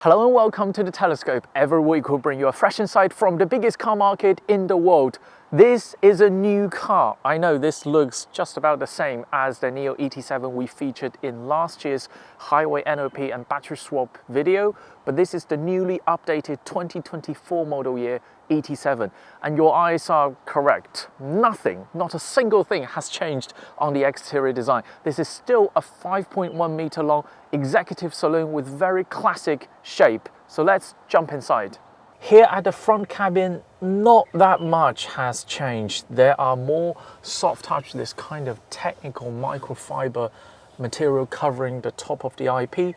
Hello and welcome to The Telescope. Every week we'll bring you a fresh insight from the biggest car market in the world. This is a new car. I know this looks just about the same as the NIO ET7 we featured in last year's highway NOP and battery swap video, but this is the newly updated 2024 model year ET7. And your eyes are correct. Nothing, not a single thing has changed on the exterior design. This is still a 5.1 meter long executive saloon with very classic shape. So let's jump inside. Here at the front cabin, not that much has changed. There are more soft touch, this kind of technical microfiber material covering the top of the IP.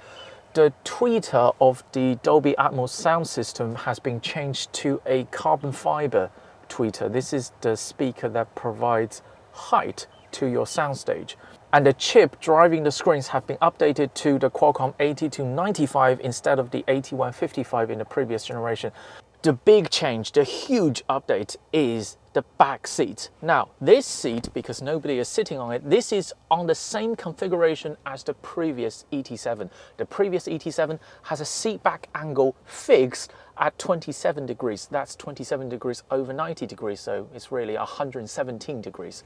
The tweeter of the Dolby Atmos sound system has been changed to a carbon fiber tweeter. This is the speaker that provides height to your soundstage. And the chip driving the screens have been updated to the Qualcomm 8295 instead of the 8155 in the previous generation. The big change, the huge update is the back seat. Now, this seat, because nobody is sitting on it, this is on the same configuration as the previous ET7. The previous ET7 has a seat back angle fixed at 27 degrees. That's 27 degrees over 90 degrees, so it's really 117 degrees.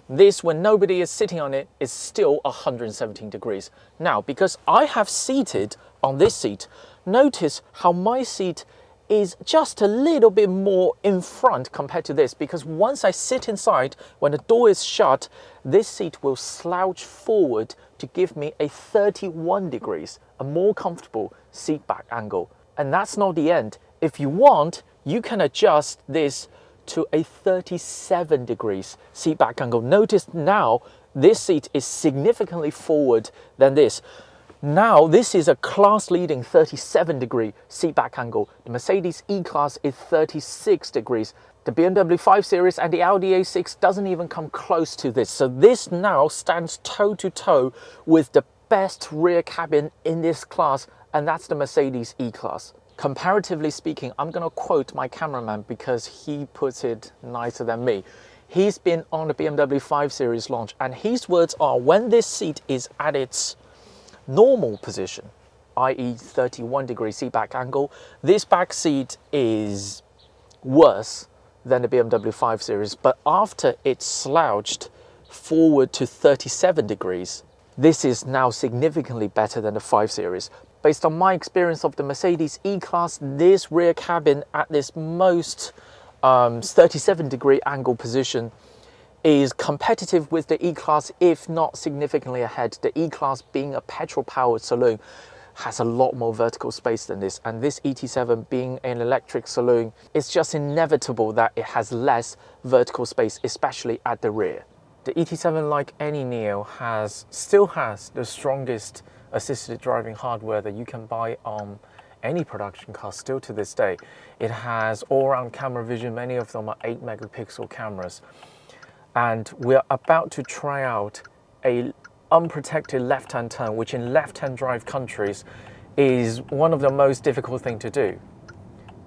This, when nobody is sitting on it, is still 117 degrees. Now, because I have seated on this seat, notice how my seat is just a little bit more in front compared to this, because once I sit inside, when the door is shut, this seat will slouch forward to give me a 31 degrees, a more comfortable seat back angle. And that's not the end. If you want, you can adjust this to a 37 degrees seat back angle. Notice now this seat is significantly forward than this. Now this is a class-leading 37 degree seat back angle. The Mercedes E-Class is 36 degrees. The BMW 5 Series and the Audi A6 doesn't even come close to this. So this now stands toe to toe with the best rear cabin in this class, and that's the Mercedes E-Class. Comparatively speaking, I'm going to quote my cameraman because he puts it nicer than me. He's been on the BMW 5 Series launch, and his words are, when this seat is at its normal position, i.e. 31 degree seat back angle, this back seat is worse than the BMW 5 Series, but after it's slouched forward to 37 degrees, this is now significantly better than the 5 Series. Based on my experience of the Mercedes E-Class, this rear cabin at this most 37 degree angle position is competitive with the E-Class, if not significantly ahead. The E-Class, being a petrol-powered saloon, has a lot more vertical space than this, and this ET7 being an electric saloon, it's just inevitable that it has less vertical space, especially at the rear. The ET7, like any NIO, still has the strongest assisted driving hardware that you can buy on any production car still to this day. It has all-round camera vision. Many of them are 8 megapixel cameras. And we're about to try out a unprotected left-hand turn, which in left-hand drive countries is one of the most difficult things to do.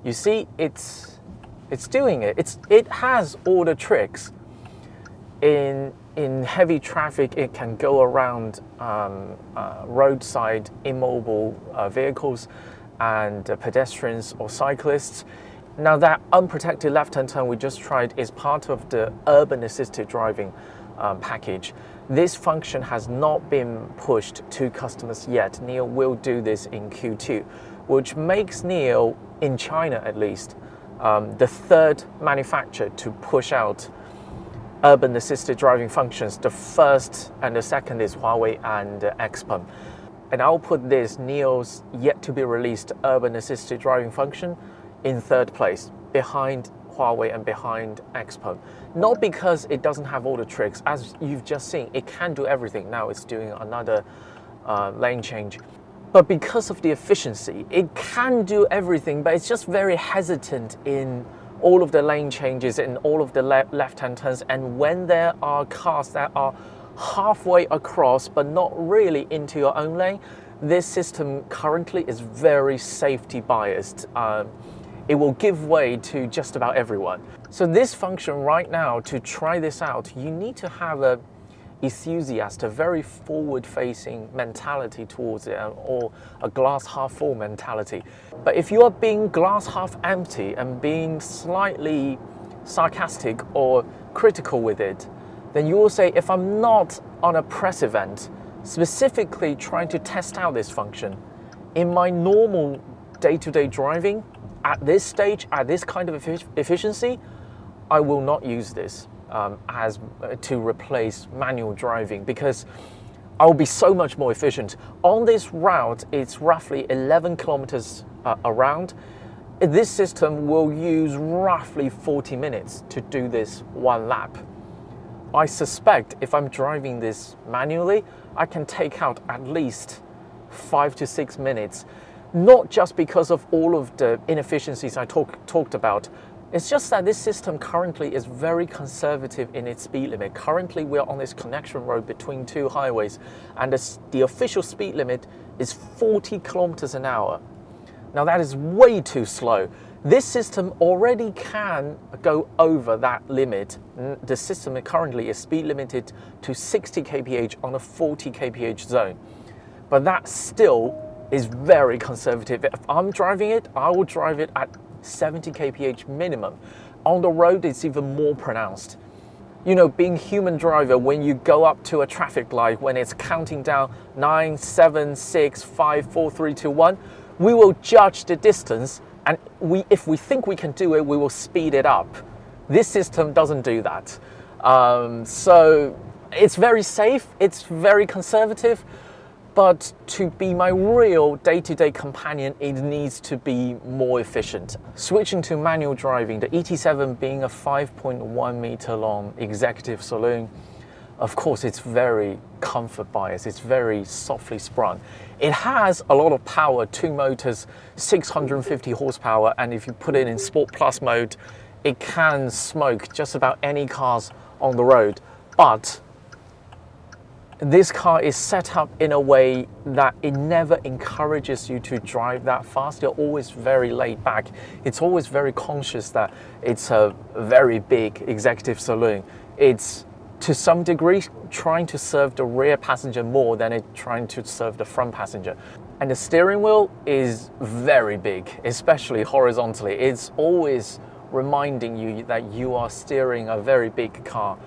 You see, it's doing it. It has all the tricks. In heavy traffic, it can go around roadside immobile vehicles and pedestrians or cyclists. Now, that unprotected left-hand turn we just tried is part of the urban assisted driving package. This function has not been pushed to customers yet. NIO will do this in Q2, which makes NIO, in China at least, the third manufacturer to push out urban assisted driving functions. The first and the second is Huawei and XPeng. And I'll put this NIO's yet to be released urban assisted driving function in third place, behind Huawei and behind XPeng. Not because it doesn't have all the tricks. As you've just seen, it can do everything. Now it's doing another lane change. But because of the efficiency, it can do everything, but it's just very hesitant in all of the lane changes and all of the left-hand turns. And when there are cars that are halfway across but not really into your own lane, this system currently is very safety biased. It will give way to just about everyone. So this function right now, to try this out, you need to have a enthusiast, a very forward-facing mentality towards it, or a glass half full mentality. But if you are being glass half empty and being slightly sarcastic or critical with it, then you will say, if I'm not on a press event, specifically trying to test out this function, in my normal day-to-day driving, at this stage, at this kind of efficiency, I will not use this to replace manual driving, because I will be so much more efficient. On this route, it's roughly 11 kilometers around. This system will use roughly 40 minutes to do this one lap. I suspect if I'm driving this manually, I can take out at least 5 to 6 minutes, not just because of all of the inefficiencies I talked about. It's just that this system currently is very conservative in its speed limit. Currently, we're on this connection road between two highways, and the official speed limit is 40 kilometers an hour. Now, that is way too slow. This system already can go over that limit. The system currently is speed limited to 60 kph on a 40 kph zone. But that still is very conservative. If I'm driving it, I will drive it at 70 kph minimum. On the road, it's even more pronounced. You know, being human driver, when you go up to a traffic light, when it's counting down 9, 7, 6, 5, 4, 3, 2, 1, we will judge the distance, and if we think we can do it, we will speed it up. This system doesn't do that. So it's very safe, it's very conservative, but to be my real day-to-day companion, it needs to be more efficient. Switching to manual driving, the ET7 being a 5.1 meter long executive saloon, of course, it's very comfort biased, it's very softly sprung. It has a lot of power, 2 motors, 650 horsepower, and if you put it in Sport Plus mode, it can smoke just about any cars on the road. But this car is set up in a way that it never encourages you to drive that fast. You're always very laid back. It's always very conscious that it's a very big executive saloon. It's to some degree trying to serve the rear passenger more than it trying to serve the front passenger. And the steering wheel is very big, especially horizontally. It's always reminding you that you are steering a very big car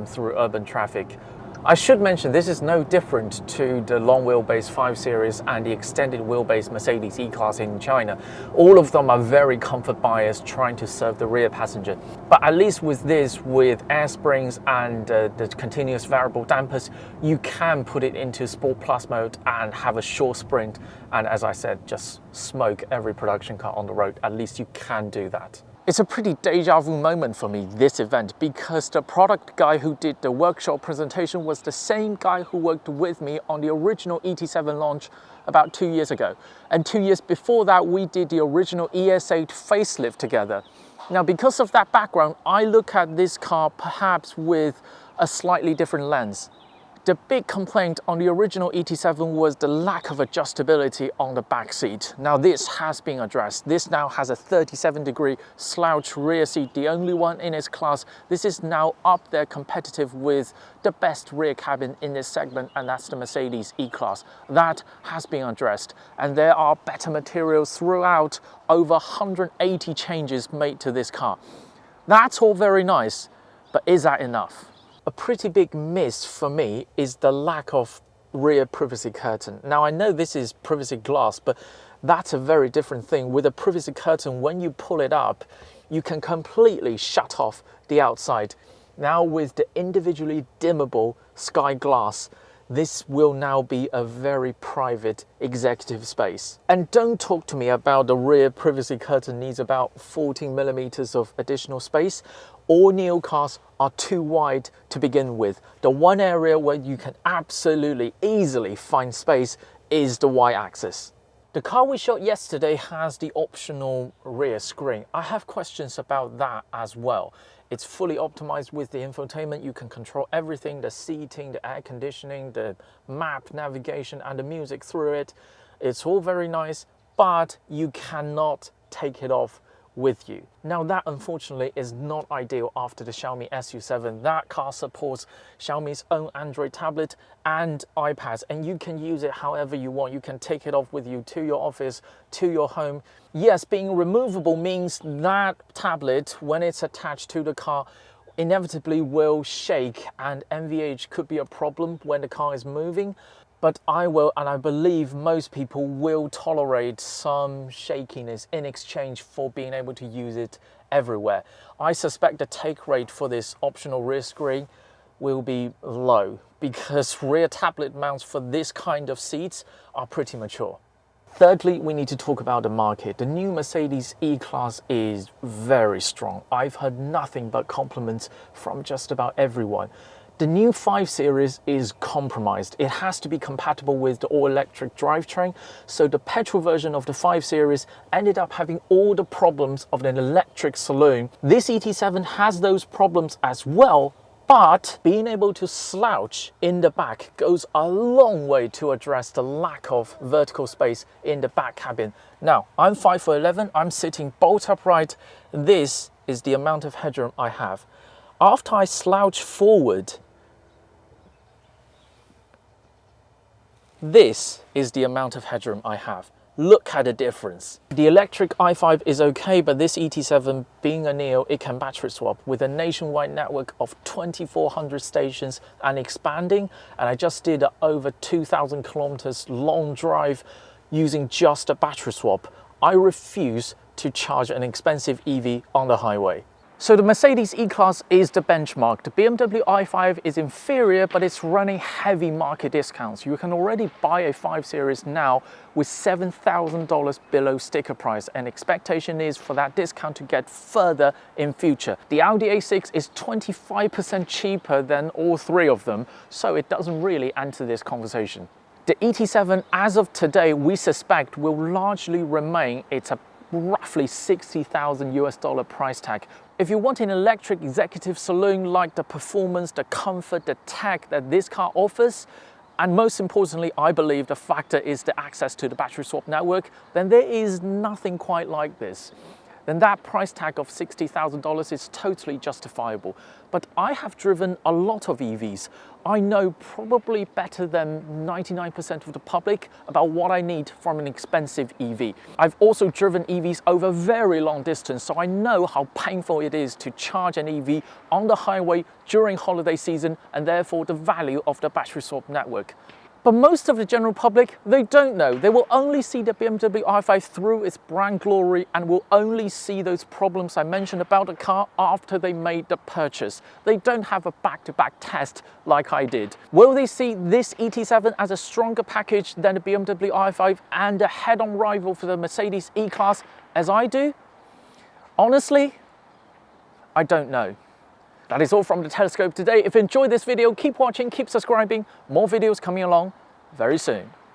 through urban traffic. I should mention this is no different to the long wheelbase 5 Series and the extended wheelbase Mercedes E-Class in China. All of them are very comfort biased, trying to serve the rear passenger. But at least with this, with air springs and the continuous variable dampers, you can put it into Sport Plus mode and have a short sprint. And as I said, just smoke every production car on the road. At least you can do that. It's a pretty deja vu moment for me, this event, because the product guy who did the workshop presentation was the same guy who worked with me on the original ET7 launch about 2 years ago. And 2 years before that, we did the original ES8 facelift together. Now, because of that background, I look at this car perhaps with a slightly different lens. The big complaint on the original ET7 was the lack of adjustability on the back seat. Now this has been addressed. This now has a 37-degree slouch rear seat, the only one in its class. This is now up there competitive with the best rear cabin in this segment, and that's the Mercedes E-Class. That has been addressed, and there are better materials throughout, over 180 changes made to this car. That's all very nice, but is that enough? A pretty big miss for me is the lack of rear privacy curtain. Now I know this is privacy glass, but that's a very different thing. With a privacy curtain, when you pull it up, you can completely shut off the outside. Now with the individually dimmable sky glass, this will now be a very private executive space. And don't talk to me about the rear privacy curtain needs about 14 millimeters of additional space. All NIO cars are too wide to begin with. The one area where you can absolutely easily find space is the Y-axis. The car we shot yesterday has the optional rear screen. I have questions about that as well. It's fully optimized with the infotainment. You can control everything, the seating, the air conditioning, the map navigation, and the music through it. It's all very nice, but you cannot take it off with you. Now that unfortunately is not ideal after the Xiaomi SU7. That car supports Xiaomi's own Android tablet and iPads, and you can use it however you want. You can take it off with you to your office, to your home. Yes, being removable means that tablet, when it's attached to the car, inevitably will shake, and NVH could be a problem when the car is moving. But I will, and I believe most people will, tolerate some shakiness in exchange for being able to use it everywhere. I suspect the take rate for this optional rear screen will be low because rear tablet mounts for this kind of seats are pretty mature. Thirdly, we need to talk about the market. The new Mercedes E-Class is very strong. I've heard nothing but compliments from just about everyone. The new 5 Series is compromised. It has to be compatible with the all-electric drivetrain, so the petrol version of the 5 Series ended up having all the problems of an electric saloon. This ET7 has those problems as well, but being able to slouch in the back goes a long way to address the lack of vertical space in the back cabin. Now, I'm 5'11", I'm sitting bolt upright. This is the amount of headroom I have. After I slouch forward, this is the amount of headroom I have. Look at the difference. The electric i5 is okay, but this ET7, being a NIO, it can battery swap with a nationwide network of 2,400 stations and expanding. And I just did over 2,000 kilometers long drive using just a battery swap. I refuse to charge an expensive EV on the highway. So the Mercedes E-Class is the benchmark. The BMW i5 is inferior, but it's running heavy market discounts. You can already buy a 5 Series now with $7,000 below sticker price, and expectation is for that discount to get further in future. The Audi A6 is 25% cheaper than all three of them, so it doesn't really enter this conversation. The ET7, as of today, we suspect will largely remain a roughly $60,000 price tag. If you want an electric executive saloon, like the performance, the comfort, the tech that this car offers, and most importantly, I believe the factor is the access to the battery swap network, then there is nothing quite like this. Then that price tag of $60,000 is totally justifiable. But I have driven a lot of EVs. I know probably better than 99% of the public about what I need from an expensive EV. I've also driven EVs over very long distance, so I know how painful it is to charge an EV on the highway during holiday season, and therefore the value of the battery swap network. But most of the general public, they don't know. They will only see the BMW i5 through its brand glory and will only see those problems I mentioned about the car after they made the purchase. They don't have a back-to-back test like I did. Will they see this ET7 as a stronger package than the BMW i5 and a head-on rival for the Mercedes E-Class as I do? Honestly, I don't know. That is all from the Telescope today. If you enjoyed this video, keep watching, keep subscribing. More videos coming along very soon.